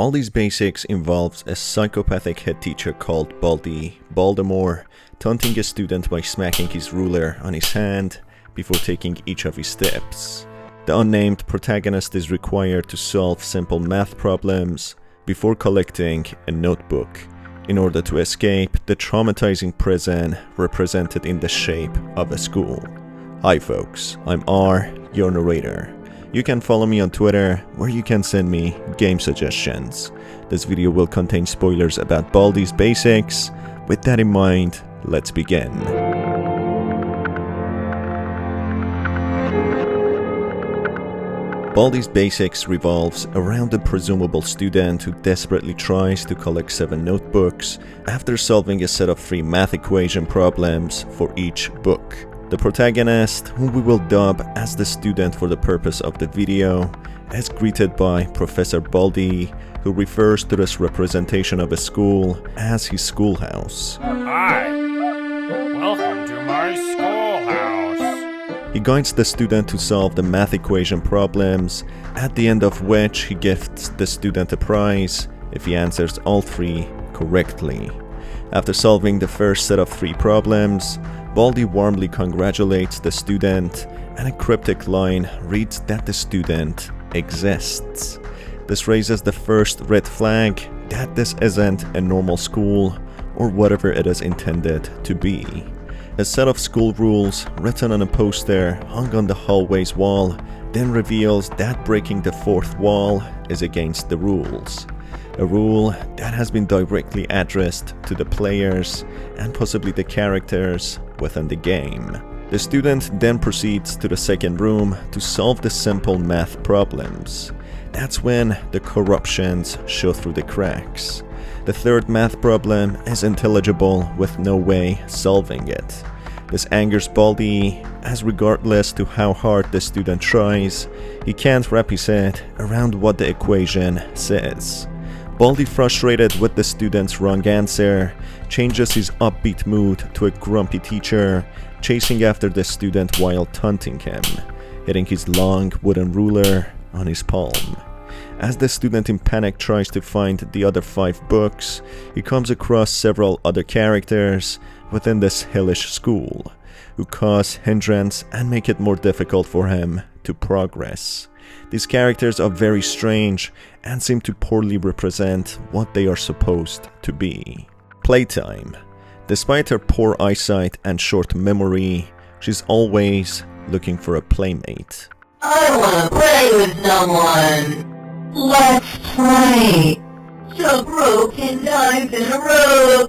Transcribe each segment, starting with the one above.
Baldi's Basics involves a psychopathic head teacher called Baldi, Baltimore, taunting a student by smacking his ruler on his hand before taking each of his steps. The unnamed protagonist is required to solve simple math problems before collecting a notebook in order to escape the traumatizing prison represented in the shape of a school. Hi folks, I'm R, your narrator. You can follow me on Twitter, where you can send me game suggestions. This video will contain spoilers about Baldi's Basics. With that in mind, let's begin. Baldi's Basics revolves around a presumable student who desperately tries to collect 7 notebooks after solving a set of 3 math equation problems for each book. The protagonist, whom we will dub as the student for the purpose of the video, is greeted by Professor Baldi, who refers to this representation of a school as his schoolhouse. Hi! Welcome to my schoolhouse! He guides the student to solve the math equation problems, at the end of which he gifts the student a prize if he answers all 3 correctly. After solving the first set of 3 problems, Baldi warmly congratulates the student, and a cryptic line reads that the student exists. This raises the first red flag that this isn't a normal school or whatever it is intended to be. A set of school rules written on a poster hung on the hallway's wall then reveals that breaking the 4th wall is against the rules. A rule that has been directly addressed to the players and possibly the characters within the game. The student then proceeds to the second room to solve the simple math problems. That's when the corruptions show through the cracks. The third math problem is intelligible with no way solving it. This angers Baldi, as regardless to how hard the student tries, he can't wrap his head around what the equation says. Baldi, frustrated with the student's wrong answer, changes his upbeat mood to a grumpy teacher, chasing after the student while taunting him, hitting his long wooden ruler on his palm. As the student in panic tries to find the other 5 books, he comes across several other characters within this hellish school, who cause hindrance and make it more difficult for him to progress. These characters are very strange and seem to poorly represent what they are supposed to be. Playtime. Despite her poor eyesight and short memory, she's always looking for a playmate. I want to play with someone. Let's play. So broken knives in a row.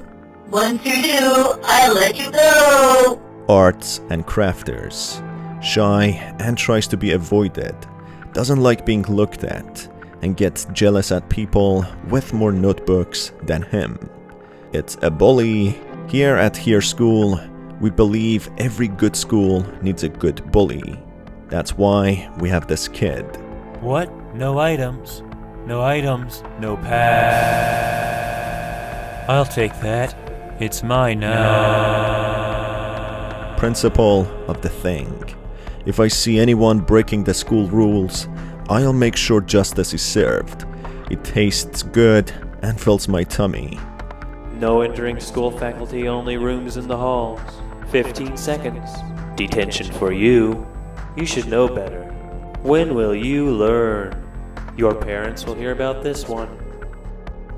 Once you do, I let you go. Arts and crafters. Shy and tries to be avoided. Doesn't like being looked at, and gets jealous at people with more notebooks than him. It's a bully. Here at Here School, we believe every good school needs a good bully. That's why we have this kid. What? No items? No items, no pass. I'll take that. It's mine now. Principle of the thing. If I see anyone breaking the school rules, I'll make sure justice is served. It tastes good and fills my tummy. No entering school faculty, only rooms in the halls. 15 seconds. Detention for you. You should know better. When will you learn? Your parents will hear about this one.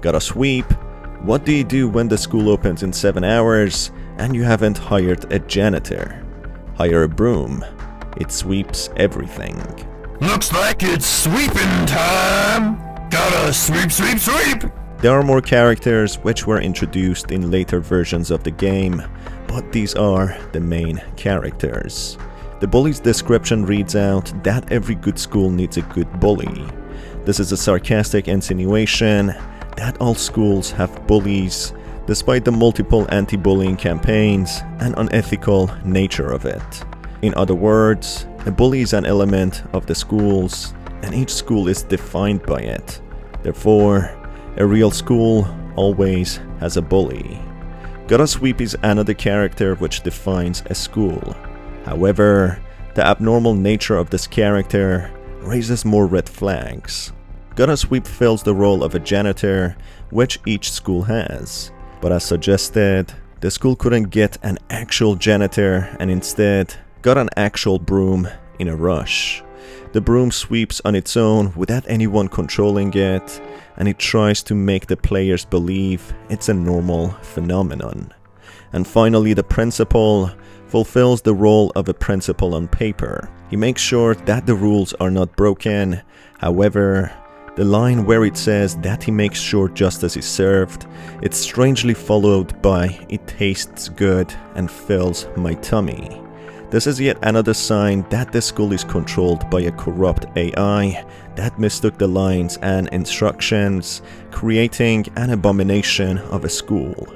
Gotta sweep. What do you do when the school opens in 7 hours and you haven't hired a janitor? Hire a broom. It sweeps everything. Looks like it's sweeping time! Gotta sweep, sweep, sweep! There are more characters which were introduced in later versions of the game, but these are the main characters. The bully's description reads out that every good school needs a good bully. This is a sarcastic insinuation that all schools have bullies, despite the multiple anti-bullying campaigns and unethical nature of it. In other words, a bully is an element of the schools, and each school is defined by it. Therefore, a real school always has a bully. Gotta Sweep is another character which defines a school. However, the abnormal nature of this character raises more red flags. Gotta Sweep fills the role of a janitor, which each school has. But as suggested, the school couldn't get an actual janitor and instead got an actual broom in a rush. The broom sweeps on its own without anyone controlling it, and it tries to make the players believe it's a normal phenomenon. And finally, the principal fulfills the role of a principal on paper. He makes sure that the rules are not broken. However, the line where it says that he makes sure justice is served, it's strangely followed by "it tastes good and fills my tummy." This is yet another sign that the school is controlled by a corrupt AI that mistook the lines and instructions, creating an abomination of a school.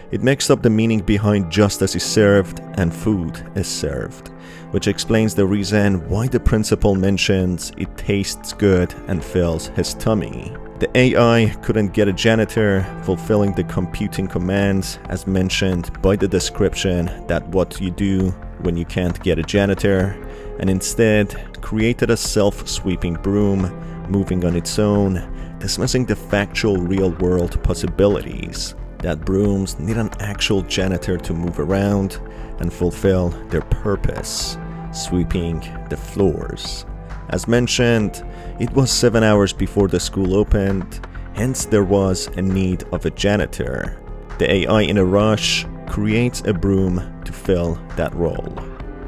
It mixed up the meaning behind justice is served and food is served, which explains the reason why the principal mentions it tastes good and fills his tummy. The AI couldn't get a janitor, fulfilling the computing commands as mentioned by the description that what you do when you can't get a janitor, and instead created a self-sweeping broom, moving on its own, dismissing the factual real-world possibilities that brooms need an actual janitor to move around and fulfill their purpose, sweeping the floors. As mentioned, it was 7 hours before the school opened, hence there was a need of a janitor. The AI in a rush creates a broom to fill that role.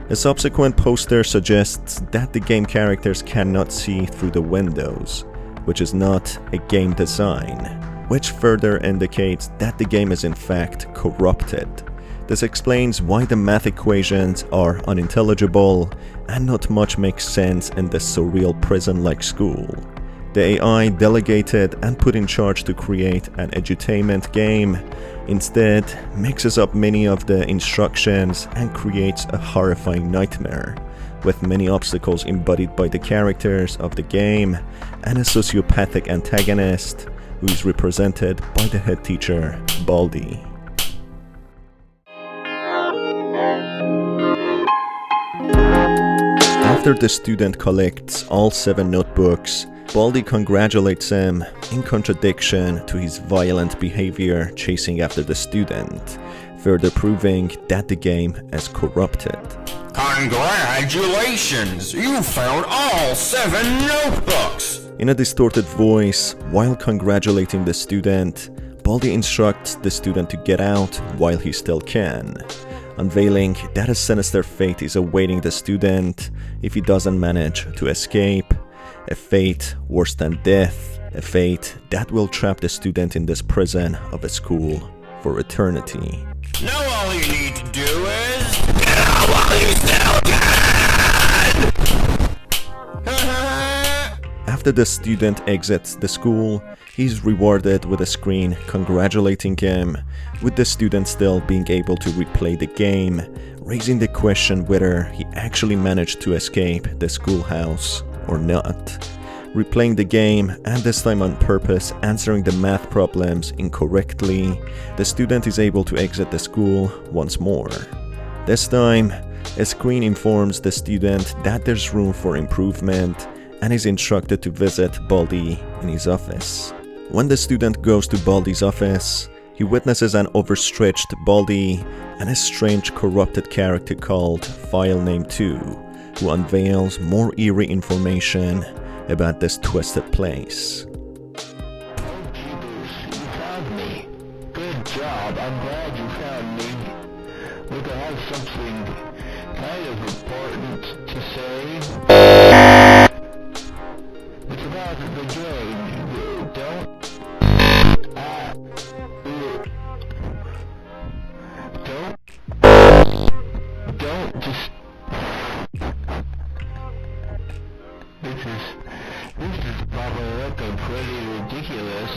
A subsequent poster suggests that the game characters cannot see through the windows, which is not a game design, which further indicates that the game is in fact corrupted. This explains why the math equations are unintelligible and not much makes sense in this surreal prison-like school. The AI delegated and put in charge to create an edutainment game instead mixes up many of the instructions and creates a horrifying nightmare, with many obstacles embodied by the characters of the game and a sociopathic antagonist who is represented by the head teacher, Baldi. After the student collects all 7 notebooks, Baldi congratulates him in contradiction to his violent behavior chasing after the student, further proving that the game is corrupted. Congratulations! You found all 7 notebooks! In a distorted voice, while congratulating the student, Baldi instructs the student to get out while he still can, unveiling that a sinister fate is awaiting the student if he doesn't manage to escape, a fate worse than death, a fate that will trap the student in this prison of a school for eternity. Now all you need to do is get out while you still can! After the student exits the school, he's rewarded with a screen congratulating him, with the student still being able to replay the game, raising the question whether he actually managed to escape the schoolhouse or not. Replaying the game, and this time on purpose answering the math problems incorrectly, the student is able to exit the school once more. This time, a screen informs the student that there's room for improvement and is instructed to visit Baldi in his office. When the student goes to Baldi's office, he witnesses an overstretched Baldi and a strange corrupted character called Filename 2, who unveils more eerie information about this twisted place. You found me. Good job. I'm glad you found me. Look, I have something kind of important to say. It's about the game. Don't just... This is probably looking pretty ridiculous.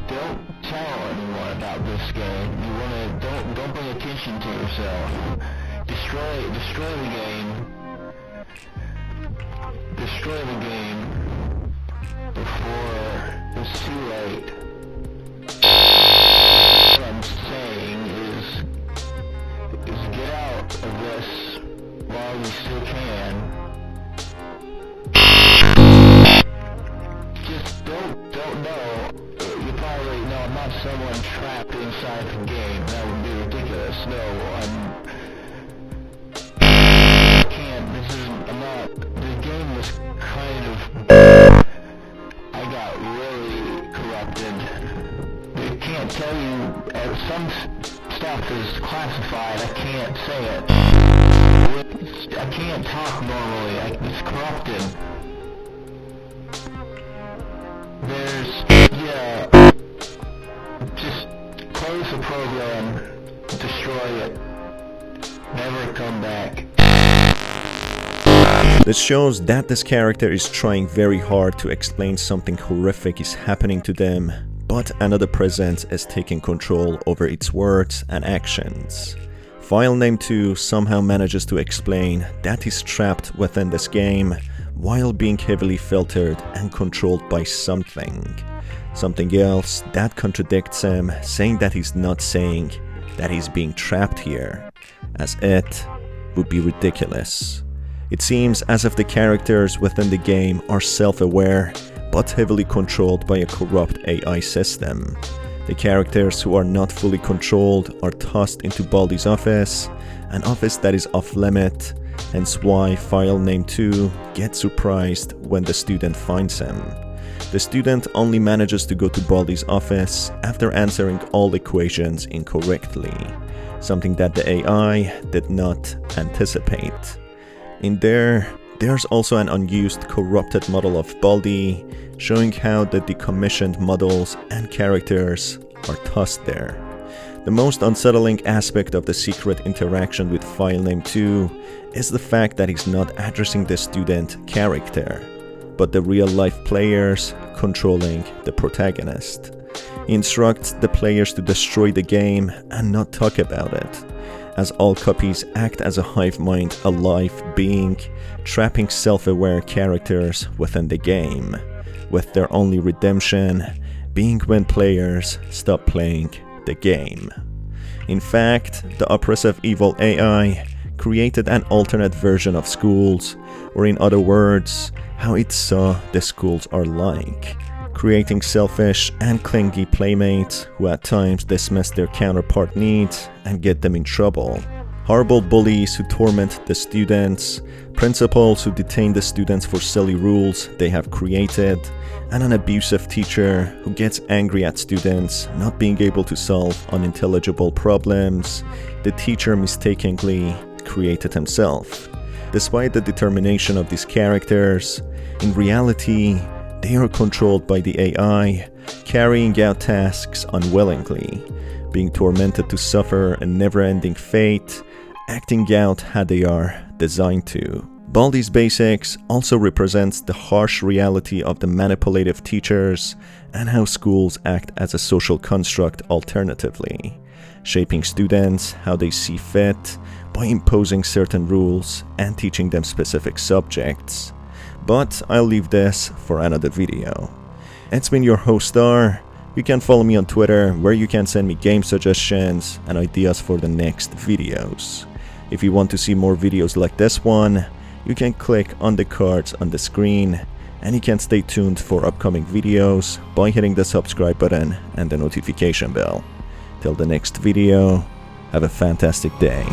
Don't tell anyone about this game. Don't pay attention to yourself. Destroy the game. Destroy the game before it's too late. What I'm saying is get out of this while you still can. don't know, you probably know I'm not someone trapped inside the game. That would be ridiculous. No, I can't. The game was kind of. I got really corrupted. I can't tell you. Some stuff is classified. I can't say it. I can't talk normally. It's corrupted. Just close the program, destroy it, never come back. This shows that this character is trying very hard to explain something horrific is happening to them, but another presence is taking control over its words and actions. Filename 2 somehow manages to explain that he's trapped within this game while being heavily filtered and controlled by something. Something else that contradicts him, saying that he's not saying that he's being trapped here, as it would be ridiculous. It seems as if the characters within the game are self-aware, but heavily controlled by a corrupt AI system. The characters who are not fully controlled are tossed into Baldi's office, an office that is off-limit, hence why Filename 2 gets surprised when the student finds him. The student only manages to go to Baldi's office after answering all equations incorrectly, something that the AI did not anticipate. In there's also an unused corrupted model of Baldi, showing how the decommissioned models and characters are tossed there. The most unsettling aspect of the secret interaction with Filename 2 is the fact that he's not addressing the student character, but the real-life players controlling the protagonist. He instructs the players to destroy the game and not talk about it, as all copies act as a hive mind, a live being, trapping self-aware characters within the game, with their only redemption being when players stop playing the game. In fact, the oppressive evil AI created an alternate version of schools, or in other words, how it saw the schools are like, creating selfish and clingy playmates who at times dismiss their counterpart needs and get them in trouble, horrible bullies who torment the students, principals who detain the students for silly rules they have created, and an abusive teacher who gets angry at students not being able to solve unintelligible problems the teacher mistakenly created himself. Despite the determination of these characters, in reality, they are controlled by the AI, carrying out tasks unwillingly, being tormented to suffer a never-ending fate, acting out how they are designed to. Baldi's Basics also represents the harsh reality of the manipulative teachers and how schools act as a social construct alternatively, shaping students how they see fit by imposing certain rules and teaching them specific subjects. But I'll leave this for another video. It's been your host Star. You can follow me on Twitter, where you can send me game suggestions and ideas for the next videos. If you want to see more videos like this one, you can click on the cards on the screen, and you can stay tuned for upcoming videos by hitting the subscribe button and the notification bell. Till the next video, have a fantastic day.